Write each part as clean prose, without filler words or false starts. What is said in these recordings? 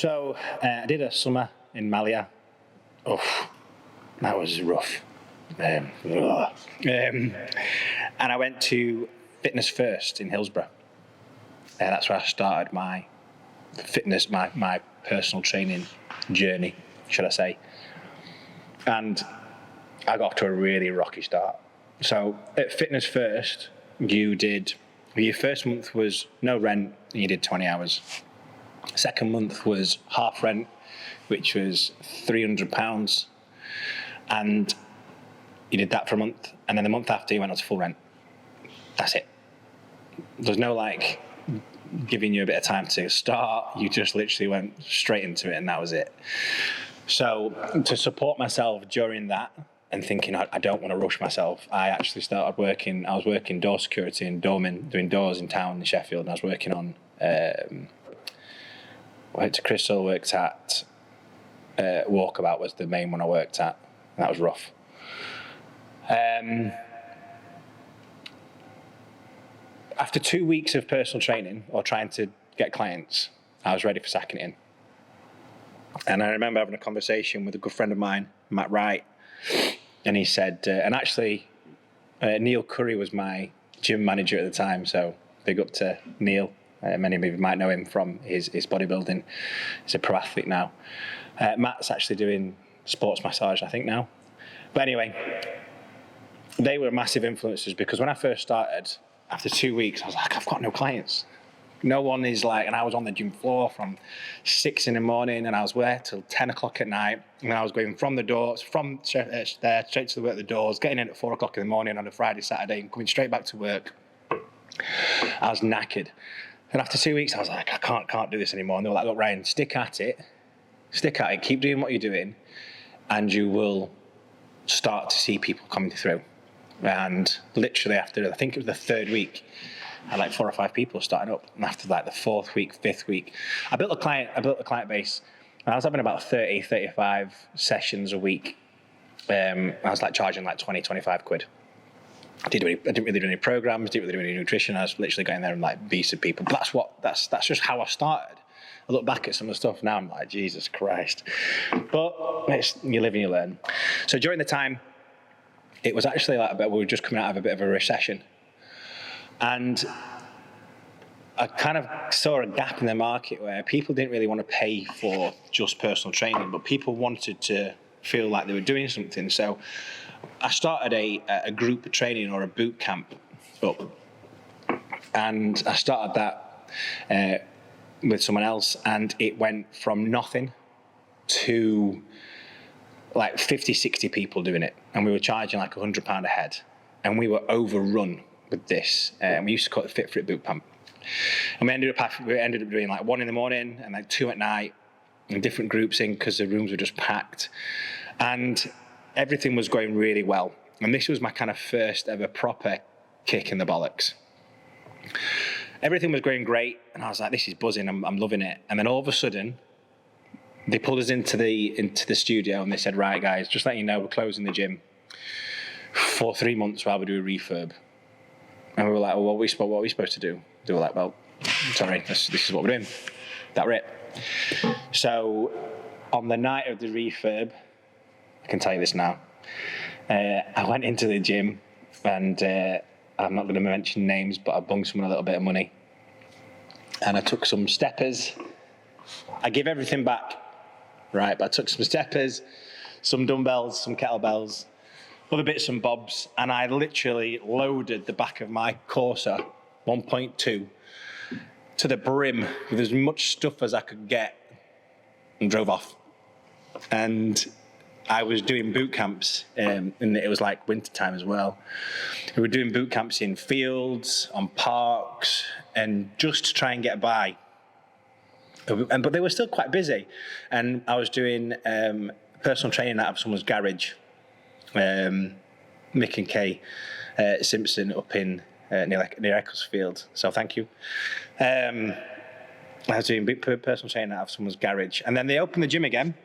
So I did a summer in Malia. Oh, that was rough. And I went to Fitness First in Hillsborough. That's where I started my fitness, my personal training journey, should I say. And I got off to a really rocky start. So at Fitness First, your first month was no rent, and you did 20 hours. Second month was half rent, which was £300. And you did that for a month. And then the month after, you went on to full rent. That's it. There's no giving you a bit of time to start. You just literally went straight into it, and that was it. So to support myself during that and thinking I don't want to rush myself, I actually started working. I was working door security and doorman, doing doors in town in Sheffield, and I was working on worked at Crystal, worked at Walkabout was the main one I worked at. That was rough. After 2 weeks of personal training or trying to get clients, I was ready for sacking it in. And I remember having a conversation with a good friend of mine, Matt Wright, and he said, and actually Neil Curry was my gym manager at the time, so big up to Neil. Many of you might know him from his bodybuilding. He's a pro athlete now. Matt's actually doing sports massage, I think, now. But anyway, they were massive influences because when I first started, after 2 weeks, I was like, I've got no clients. No one is and I was on the gym floor from 6 in the morning, and I was there till 10 o'clock at night. And I was going from the doors, from there, straight to the work at the doors, getting in at 4 o'clock in the morning on a Friday, Saturday, and coming straight back to work. I was knackered. And after 2 weeks, I was like, I can't do this anymore. And they were like, look, Ryan, stick at it, keep doing what you're doing, and you will start to see people coming through. And literally after, I think it was the third week, I had 4 or 5 people starting up. And after the fourth week, fifth week, I built a client base. And I was having about 30, 35 sessions a week. I was charging 20, 25 quid. I didn't really do any programs, didn't really do any nutrition. I was literally going there and beasting people. But that's just how I started. I look back at some of the stuff now, I'm like, Jesus Christ. But you live and you learn. So during the time, it was actually we were just coming out of a bit of a recession. And I kind of saw a gap in the market where people didn't really want to pay for just personal training, but people wanted to feel like they were doing something. So I started a group training or a boot camp up. And I started that with someone else, and it went from nothing to 50, 60 people doing it. And we were charging £100 a head. And we were overrun with this. We used to call it Fit for It Boot Camp. And we ended up doing 1 in the morning and 2 at night, and different groups in because the rooms were just packed. And everything was going really well. And this was my kind of first ever proper kick in the bollocks. Everything was going great, and I was like, this is buzzing, I'm loving it. And then all of a sudden, they pulled us into the studio and they said, right, guys, just letting you know, we're closing the gym for 3 months while we do a refurb. And we were like, well, what are we supposed to do? They were like, well, sorry, this is what we're doing. That rip. So on the night of the refurb, I can tell you this now, I went into the gym, and I'm not going to mention names, but I bunged someone a little bit of money. And I took some steppers. I give everything back, right? But I took some steppers, some dumbbells, some kettlebells, other bits and bobs, and I literally loaded the back of my Corsa 1.2 to the brim with as much stuff as I could get and drove off. And I was doing boot camps, and it was winter time as well. We were doing boot camps in fields, on parks, and just to try and get by. But they were still quite busy. And I was doing personal training out of someone's garage. Mick and Kay Simpson up in near Ecclesfield. So thank you. I was doing personal training out of someone's garage. And then they opened the gym again.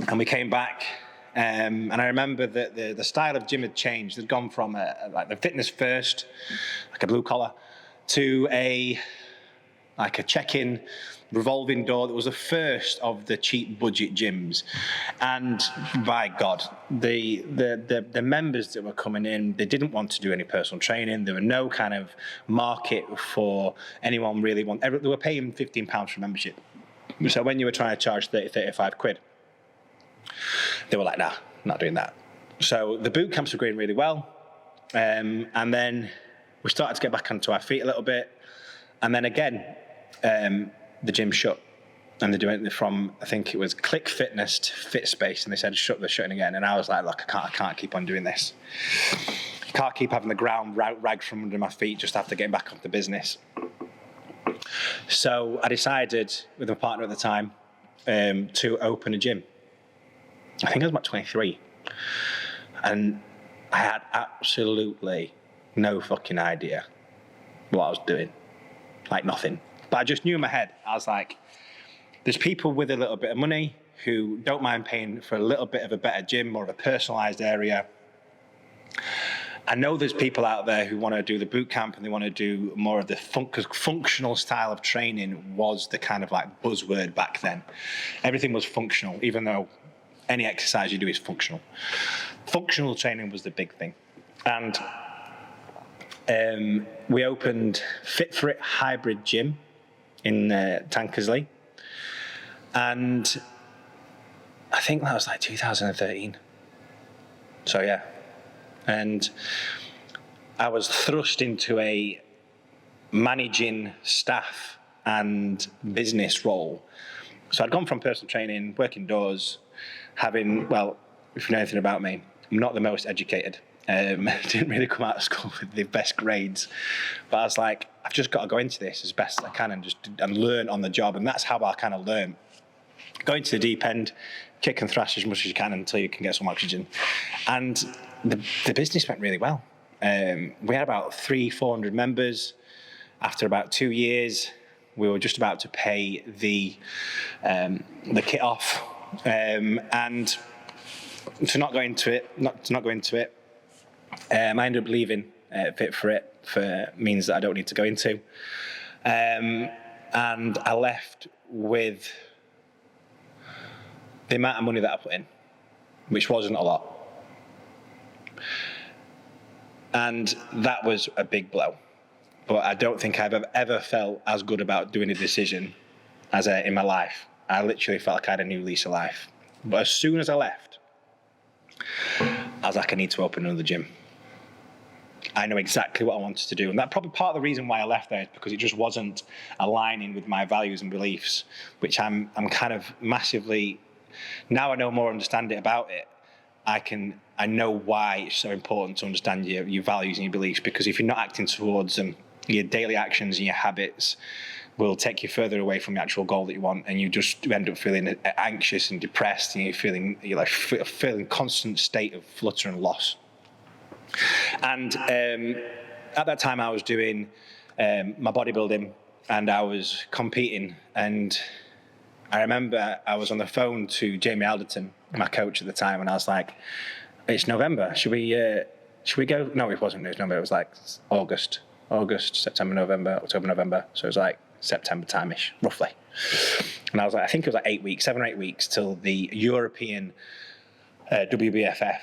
And we came back, and I remember that the style of gym had changed. It had gone from the Fitness First, a blue collar, to a check-in, revolving door that was the first of the cheap budget gyms. And by God, the members that were coming in, they didn't want to do any personal training. There were no kind of market for anyone really they were paying £15 for membership. So when you were trying to charge 30, 35 quid, they were like, nah, not doing that. So the boot camps were going really well. And then we started to get back onto our feet a little bit. And then again, the gym shut, and they're doing it from, I think it was Click Fitness to Fit Space, and they said they're shutting again. And I was like, look, I can't keep on doing this. Can't keep having the ground ragged from under my feet just after getting back off the business. So I decided with my partner at the time to open a gym. I think I was about 23, and I had absolutely no fucking idea what I was doing, like nothing. But I just knew in my head, I was like, there's people with a little bit of money who don't mind paying for a little bit of a better gym, more of a personalized area. I know there's people out there who want to do the boot camp and they want to do more of the functional style of training was the kind of like buzzword back then. Everything was functional, even though any exercise you do is functional. Functional training was the big thing. And we opened Fit For It Hybrid Gym in Tankersley. And I think that was like 2013. So yeah. And I was thrust into a managing staff and business role. So I'd gone from personal training, working doors, having, well, if you know anything about me, I'm not the most educated. Didn't really come out of school with the best grades. But I was like, I've just got to go into this as best as I can and learn on the job. And that's how I kind of learn. Go into the deep end, kick and thrash as much as you can until you can get some oxygen. And the business went really well. We had about 300-400 members. After about 2 years, we were just about to pay the kit off. And to not go into it, I ended up leaving Fit For It for means that I don't need to go into. And I left with the amount of money that I put in, which wasn't a lot. And that was a big blow. But I don't think I've ever felt as good about doing a decision as in my life. I literally felt like I had a new lease of life. But as soon as I left, I was like, I need to open another gym. I know exactly what I wanted to do. And that probably part of the reason why I left there is because it just wasn't aligning with my values and beliefs, which I'm kind of massively, now I know more, understand it about it. I know why it's so important to understand your values and your beliefs, because if you're not acting towards them, your daily actions and your habits will take you further away from the actual goal that you want, and you just end up feeling anxious and depressed, and you're like feeling constant state of flutter and loss. And at that time I was doing my bodybuilding and I was competing, and I remember I was on the phone to Jamie Alderton, my coach at the time, and I was like, it's November, should we go? No, it wasn't, it was November, it was like August, September, November, October, November, so it was like September time-ish, roughly. And I was like, I think it was like 7 or 8 weeks till the European WBFF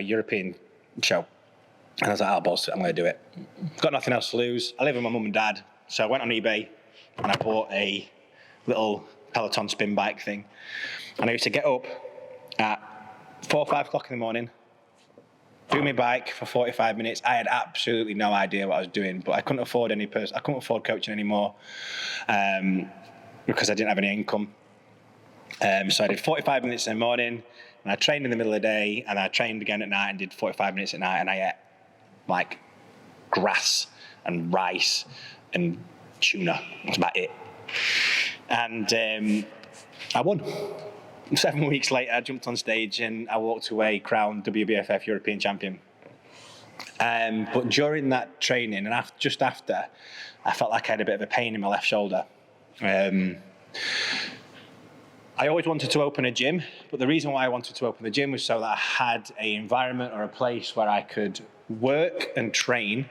European show. And I was like, I'm going to do it. Got nothing else to lose. I live with my mum and dad. So I went on eBay and I bought a little Peloton spin bike thing. And I used to get up at 4 or 5 o'clock in the morning, do my bike for 45 minutes. I had absolutely no idea what I was doing, but I couldn't afford I couldn't afford coaching anymore because I didn't have any income. So I did 45 minutes in the morning, and I trained in the middle of the day, and I trained again at night and did 45 minutes at night, and I ate like grass and rice and tuna. That's about it. And I won. 7 weeks later, I jumped on stage and I walked away crowned WBFF European champion. But during that training and just after, I felt like I had a bit of a pain in my left shoulder. I always wanted to open a gym, but the reason why I wanted to open the gym was so that I had an environment or a place where I could work and train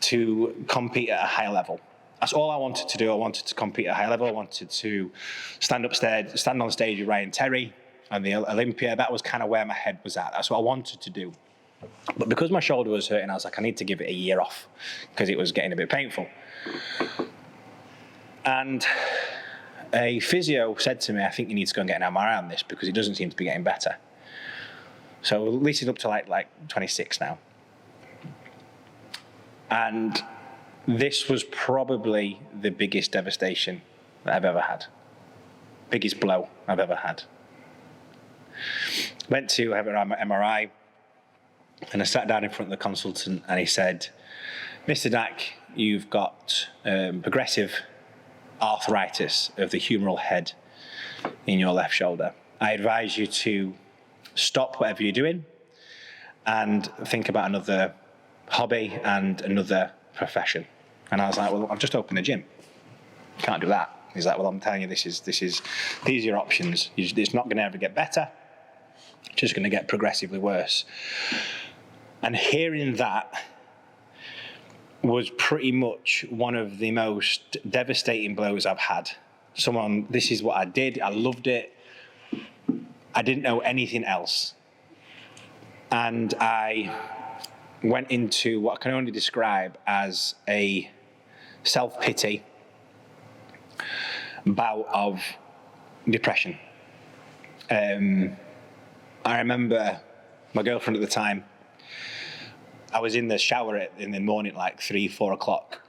to compete at a higher level. That's all I wanted to do. I wanted to compete at a high level. I wanted to stand on stage with Ryan Terry and the Olympia. That was kind of where my head was at. That's what I wanted to do. But because my shoulder was hurting, I was like, I need to give it a year off because it was getting a bit painful. And a physio said to me, I think you need to go and get an MRI on this because it doesn't seem to be getting better. So at least it's up to like 26 now. And this was probably the biggest devastation that I've ever had. Biggest blow I've ever had. Went to have an MRI, and I sat down in front of the consultant, and he said, Mr. Dack, you've got progressive arthritis of the humeral head in your left shoulder. I advise you to stop whatever you're doing and think about another hobby and another profession. And I was like, well, I've just opened a gym. Can't do that. He's like, well, I'm telling you, these are your options. It's not going to ever get better. It's just going to get progressively worse. And hearing that was pretty much one of the most devastating blows I've had. This is what I did. I loved it. I didn't know anything else. And I went into what I can only describe as a self-pity bout of depression. I remember my girlfriend at the time, I was in the shower in the morning, like 3-4 o'clock,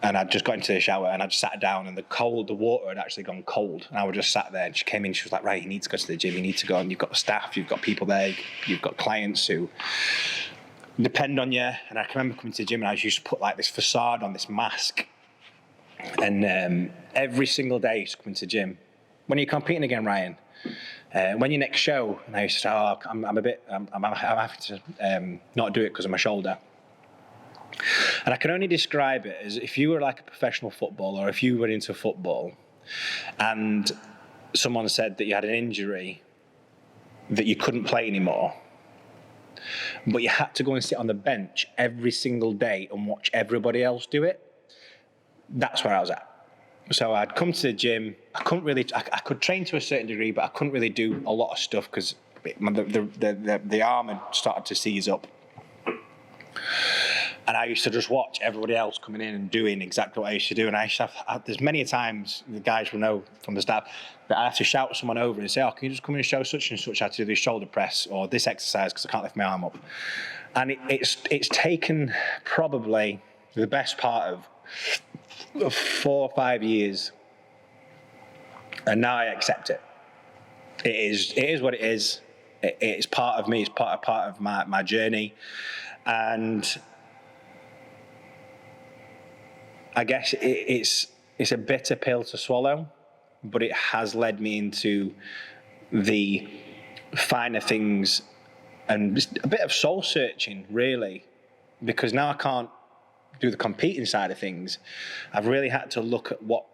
and I'd just got into the shower and I just sat down, and the water had actually gone cold, and I was just sat there, and she came in, she was like, right, you need to go to the gym, you need to go, and you've got staff, you've got people there, you've got clients who depend on you. And I can remember coming to the gym, and I used to put like this facade on, this mask, and every single day I used to come into the gym. When are you competing again, Ryan? When your next show? And I used to say, oh, I'm happy to not do it because of my shoulder. And I can only describe it as if you were like a professional footballer, or if you were into football and someone said that you had an injury that you couldn't play anymore, but you had to go and sit on the bench every single day and watch everybody else do it. That's where I was at. So I'd come to the gym. I could train to a certain degree, but I couldn't really do a lot of stuff because the arm had started to seize up. And I used to just watch everybody else coming in and doing exactly what I used to do. And I used to there's many times, the guys will know from the staff, that I have to shout someone over and say, oh, can you just come in and show such and such how to do this shoulder press or this exercise because I can't lift my arm up. And it's taken probably the best part of 4 or 5 years, and now I accept it. It is what it is. It's part of me. It's part of my journey, and I guess it's a bitter pill to swallow, but it has led me into the finer things and just a bit of soul searching, really, because now I can't do the competing side of things. I've really had to look at what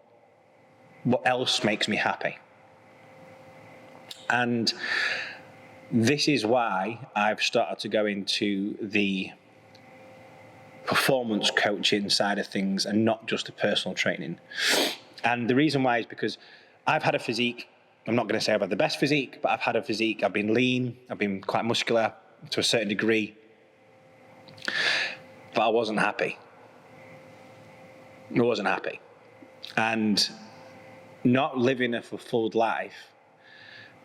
else makes me happy. And this is why I've started to go into the performance coaching side of things and not just the personal training. And the reason why is because I've had a physique. I'm not going to say I've had the best physique, but I've had a physique. I've been lean. I've been quite muscular to a certain degree. But I wasn't happy. I wasn't happy. And not living a fulfilled life.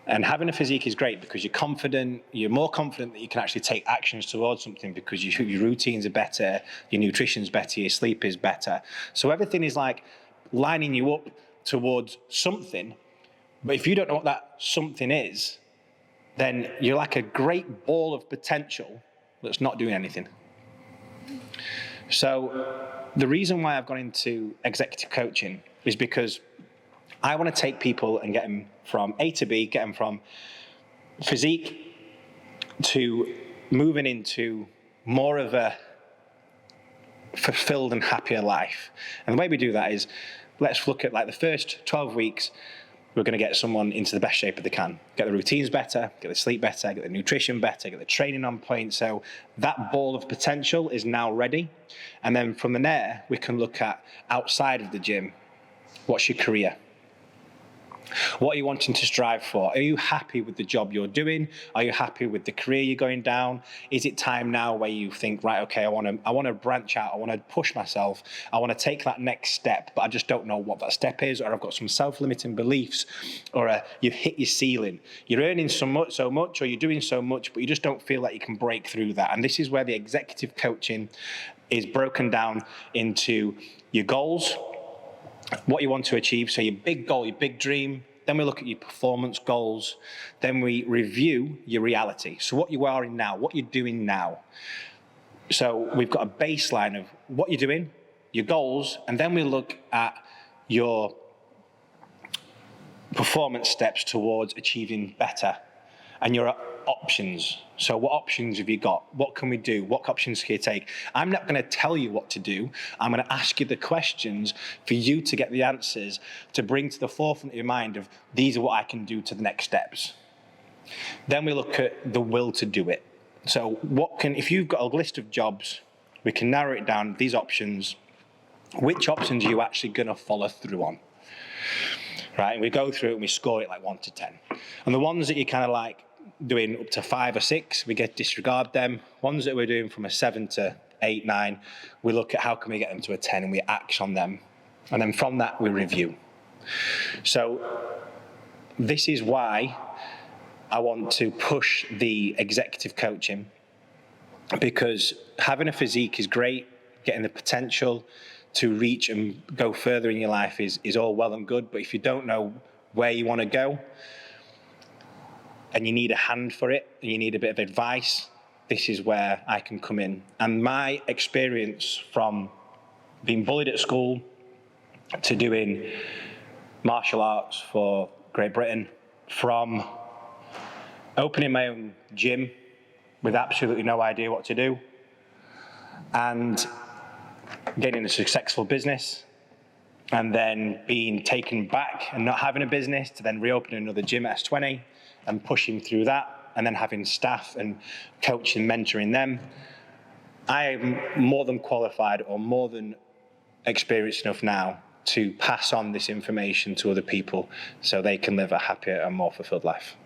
And having a physique is great because you're confident, you're more confident that you can actually take actions towards something because your routines are better, your nutrition's better, your sleep is better. So everything is like lining you up towards something. But if you don't know what that something is, then you're like a great ball of potential that's not doing anything. So the reason why I've gone into executive coaching is because I want to take people and get them from A to B, get them from physique to moving into more of a fulfilled and happier life. And the way we do that is, let's look at like the first 12 weeks. we're going to get someone into the best shape that they can, get the routines better, get the sleep better, get the nutrition better, get the training on point. So that ball of potential is now ready. And then from there, we can look at outside of the gym. What's your career? What are you wanting to strive for? Are you happy with the job you're doing? Are you happy with the career you're going down? Is it time now where you think, right, okay, I want to branch out. I want to push myself. I want to take that next step, but I just don't know what that step is, or I've got some self-limiting beliefs, or you've hit your ceiling. You're earning so much, or you're doing so much, but you just don't feel like you can break through that. And this is where the executive coaching is broken down into your goals, what you want to achieve, so your big goal, your big dream. Then we look at your performance goals. Then we review your reality. So what you are in now, what you're doing now. So we've got a baseline of what you're doing, your goals, and then we look at your performance steps towards achieving better and your options. So what options have you got? What can we do? What options can you take? I'm not going to tell you what to do. I'm going to ask you the questions for you to get the answers, to bring to the forefront of your mind of these are what I can do to the next steps. Then we look at the will to do it. So if you've got a list of jobs, we can narrow it down, these options. Which options are you actually going to follow through on? Right, and we go through it and we score it like 1 to 10. And the ones that you kind of like doing up to 5 or 6, we disregard them. Ones that we're doing from a 7 to 8, 9, we look at how can we get them to a 10 and we act on them. And then from that, we review. So this is why I want to push the executive coaching, because having a physique is great, getting the potential to reach and go further in your life is all well and good, but if you don't know where you want to go and you need a hand for it and you need a bit of advice, this is where I can come in. And my experience from being bullied at school to doing martial arts for Great Britain, from opening my own gym with absolutely no idea what to do, and getting a successful business, and then being taken back and not having a business, to then reopening another gym at S20 and pushing through that, and then having staff and coaching, mentoring them. I am more than qualified or more than experienced enough now to pass on this information to other people so they can live a happier and more fulfilled life.